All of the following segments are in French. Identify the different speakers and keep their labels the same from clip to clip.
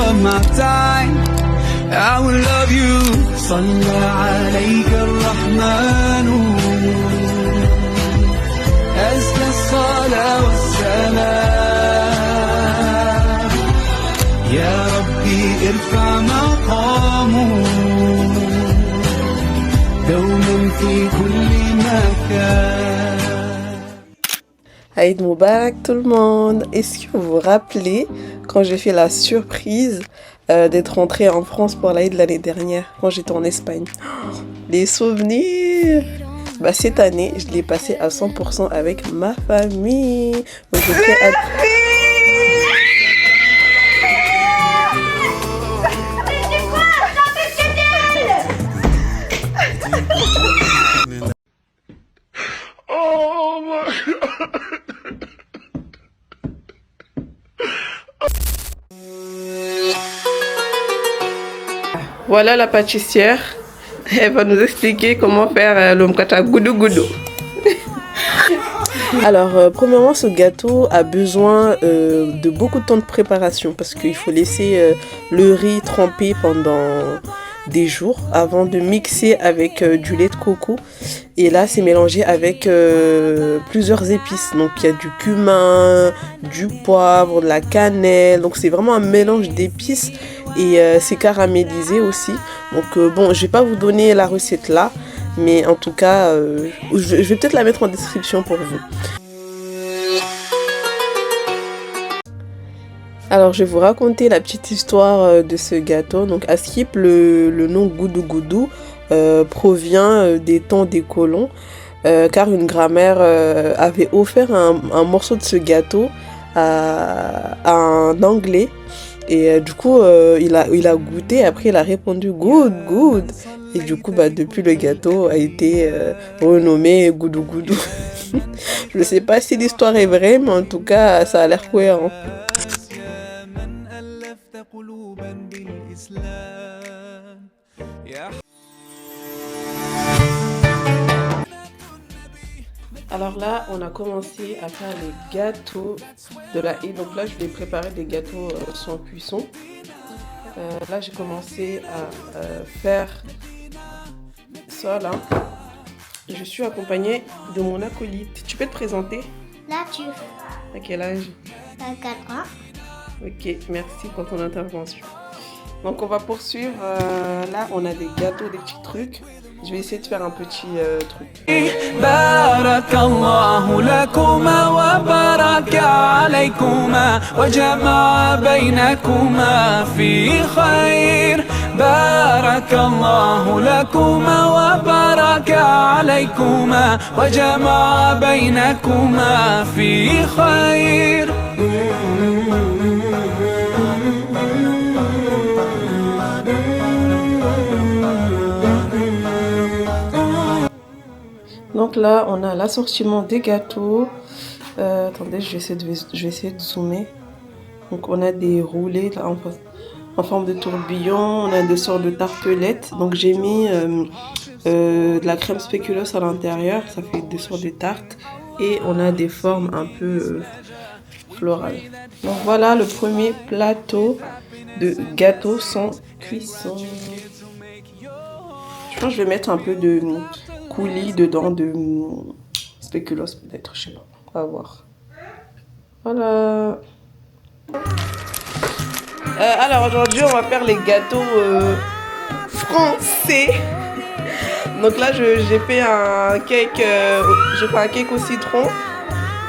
Speaker 1: of my time. I will love you. صلى عليك الرحمن أزكى الصلاة والسلام. يا ربي ارفع مقامه دوما في كل مكان.
Speaker 2: Aïd Moubarak tout le monde. Est-ce que vous vous rappelez quand j'ai fait la surprise d'être rentrée en France pour l'Aïd l'année dernière, quand j'étais en Espagne? Les souvenirs. Bah, cette année, je l'ai passé à 100% avec ma famille. Donc, je fais Voilà la pâtissière. Elle va nous expliquer comment faire le mkata goudou goudou. Alors, premièrement, ce gâteau a besoin de beaucoup de temps de préparation parce qu'il faut laisser le riz tremper pendant des jours avant de mixer avec du lait de coco. Et là, c'est mélangé avec plusieurs épices. Donc, il y a du cumin, du poivre, de la cannelle. Donc, c'est vraiment un mélange d'épices. Et c'est caramélisé aussi. Donc bon, je vais pas vous donner la recette là, mais en tout cas, je vais peut-être la mettre en description pour vous. Alors je vais vous raconter la petite histoire de ce gâteau. Donc à Skip, le nom goudou goudou provient des temps des colons, car une grand-mère avait offert un morceau de ce gâteau à un Anglais. Et du coup, il a goûté, après il a répondu good, good. Et du coup, bah, depuis le gâteau a été renommé goudou goudou. Je ne sais pas si l'histoire est vraie, mais en tout cas, ça a l'air cohérent. Alors là, on a commencé à faire les gâteaux de la Eid. Donc là, je vais préparer des gâteaux sans cuisson. Là, j'ai commencé à faire ça là. Je suis accompagnée de mon acolyte. Tu peux te présenter?
Speaker 3: Nature.
Speaker 2: À quel âge?
Speaker 3: 4 ans.
Speaker 2: Ok, merci pour ton intervention. Donc on va poursuivre. Là, on a des gâteaux, des petits trucs. Je vais essayer de faire un petit truc.
Speaker 1: بارك الله لكما وبارك عليكما وجمع بينكما في خير. بارك الله لكما وبارك عليكما وجمع بينكما في خير.
Speaker 2: Donc là, on a l'assortiment des gâteaux. Attendez, je vais essayer de zoomer. Donc on a des roulés là, en forme de tourbillon. On a des sortes de tartelettes. Donc j'ai mis de la crème spéculoos à l'intérieur. Ça fait des sortes de tartes. Et on a des formes un peu florales. Donc voilà le premier plateau de gâteau sans cuisson. Je pense que je vais mettre un peu de coulis dedans, de spéculoos peut-être, je sais pas, on va voir. Voilà. Alors aujourd'hui on va faire les gâteaux français. Donc là j'ai fait un cake, au citron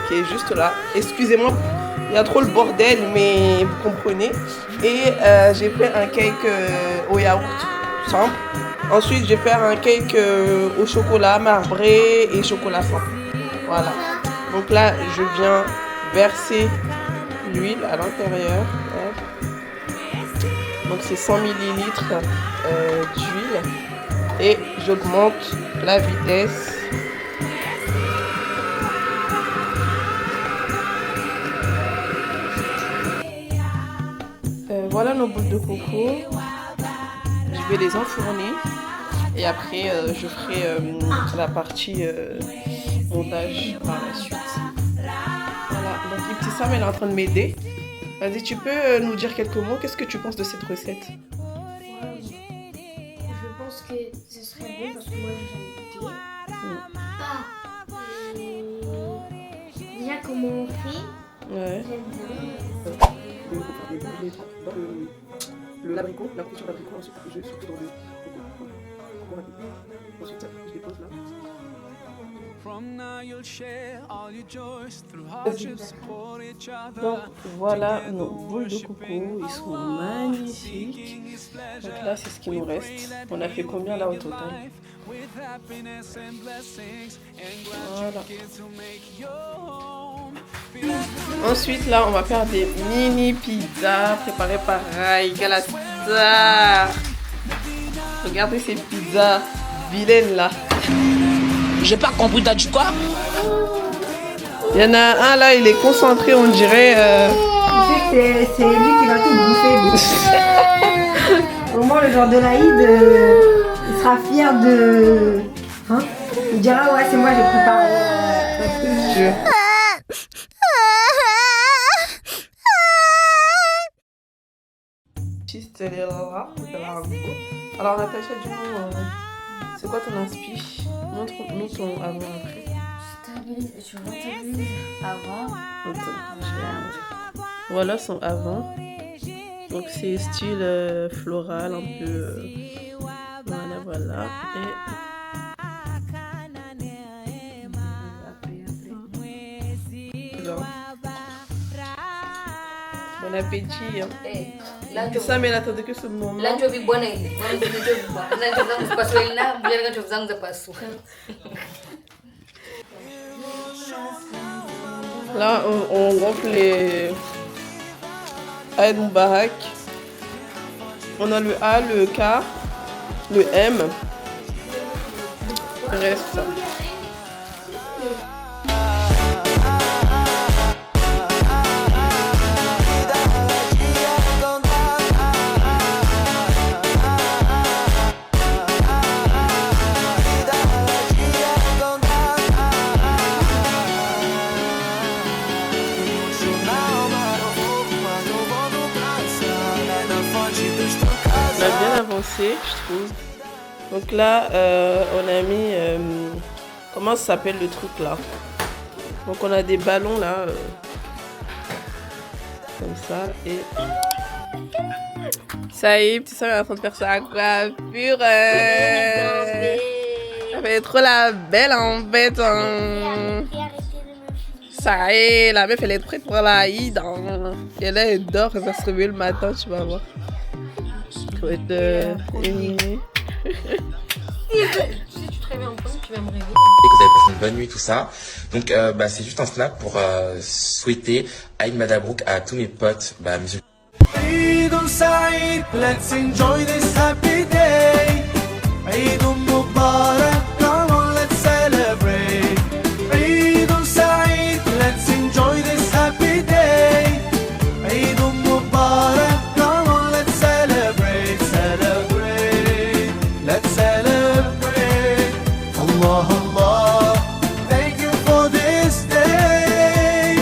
Speaker 2: qui est juste là. Excusez-moi, il y a trop le bordel, mais vous comprenez. Et j'ai fait un cake au yaourt simple. Ensuite, je vais faire un cake au chocolat marbré et chocolat fin. Voilà. Donc là, je viens verser l'huile à l'intérieur. Donc c'est 100 ml d'huile. Et j'augmente la vitesse. Voilà nos boules de coco. Je vais les enfourner et après je ferai la partie montage par la suite. Voilà, donc Ibtissam elle est en train de m'aider. Vas-y, tu peux nous dire quelques mots. Qu'est-ce que tu penses de cette recette?
Speaker 3: Je pense que ce serait bon parce que moi j'ai jamais goûté. Déjà comment on fait,
Speaker 2: Ouais.
Speaker 3: j'aime bien.
Speaker 2: L'abricot, la couture d'abricot, ensuite je surtout dans le ensuite je dépose là. Donc voilà nos boules de coco, ils sont magnifiques. Donc là c'est ce qui nous reste. On a fait combien là au total? Voilà. Ensuite là on va faire des mini pizzas préparées par Raïka la star. Regardez ces pizzas vilaines là.
Speaker 4: J'ai pas compris, t'as dit quoi?
Speaker 2: Il y en a un là, il est concentré, on dirait.
Speaker 5: C'est lui qui va tout bouffer. Au moins, le genre de l'Aïd, il sera fier de. Hein? Il dira ouais, c'est moi, j'ai préparé.
Speaker 2: Alors Natacha, dis-nous, c'est quoi ton inspi? Montre-nous ton avant après.
Speaker 3: Avant.
Speaker 2: Voilà son avant. Donc c'est style floral un peu. Voilà. Et bon appétit. Hein. Ça mais attendez que ce moment. Là, on gonfle les Aïd Moubarak. On a le A, le K, le M. Le reste. On a bien avancé, je trouve. Donc là, on a mis... comment ça s'appelle le truc là? Donc on a des ballons là. Comme ça. Et... ça y est, petit soeur est en train de faire sa coiffure. Elle fait trop la belle en fait. Hein. Ça y est, la meuf elle est prête pour la Eid. Hein. Et là elle dort, elle va se réveiller le matin, tu vas voir.
Speaker 6: Si tu te réveilles en premier, tu vas me réveiller.
Speaker 7: Et que vous avez passé une bonne nuit, tout ça. Donc, c'est juste un snap pour souhaiter Aïd Madabrouk à tous mes potes, monsieur.
Speaker 1: Eid Saeed, let's enjoy this happy day. Eid Mubarak, come on, let's celebrate. Eid Saeed, let's enjoy this happy day. Eid Mubarak, come on, let's celebrate, celebrate, let's celebrate. Allah, Allah, thank you for this day.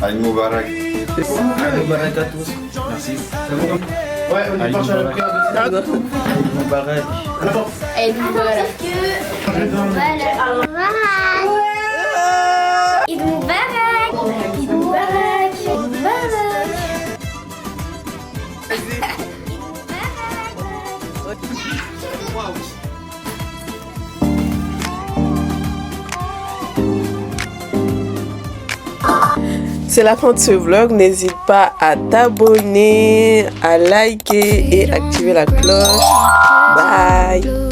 Speaker 8: Aïd Moubarak.
Speaker 9: C'est bon. Aïd Moubarak à tous. Merci. C'est bon. Ouais, on est parti à la prière de Aïd Moubarak.
Speaker 3: Aïd Moubarak. Aïd Moubarak. Aïd Moubarak. Aïd Moubarak.
Speaker 2: C'est la fin de ce vlog, n'hésite pas à t'abonner, à liker et activer la cloche. Bye.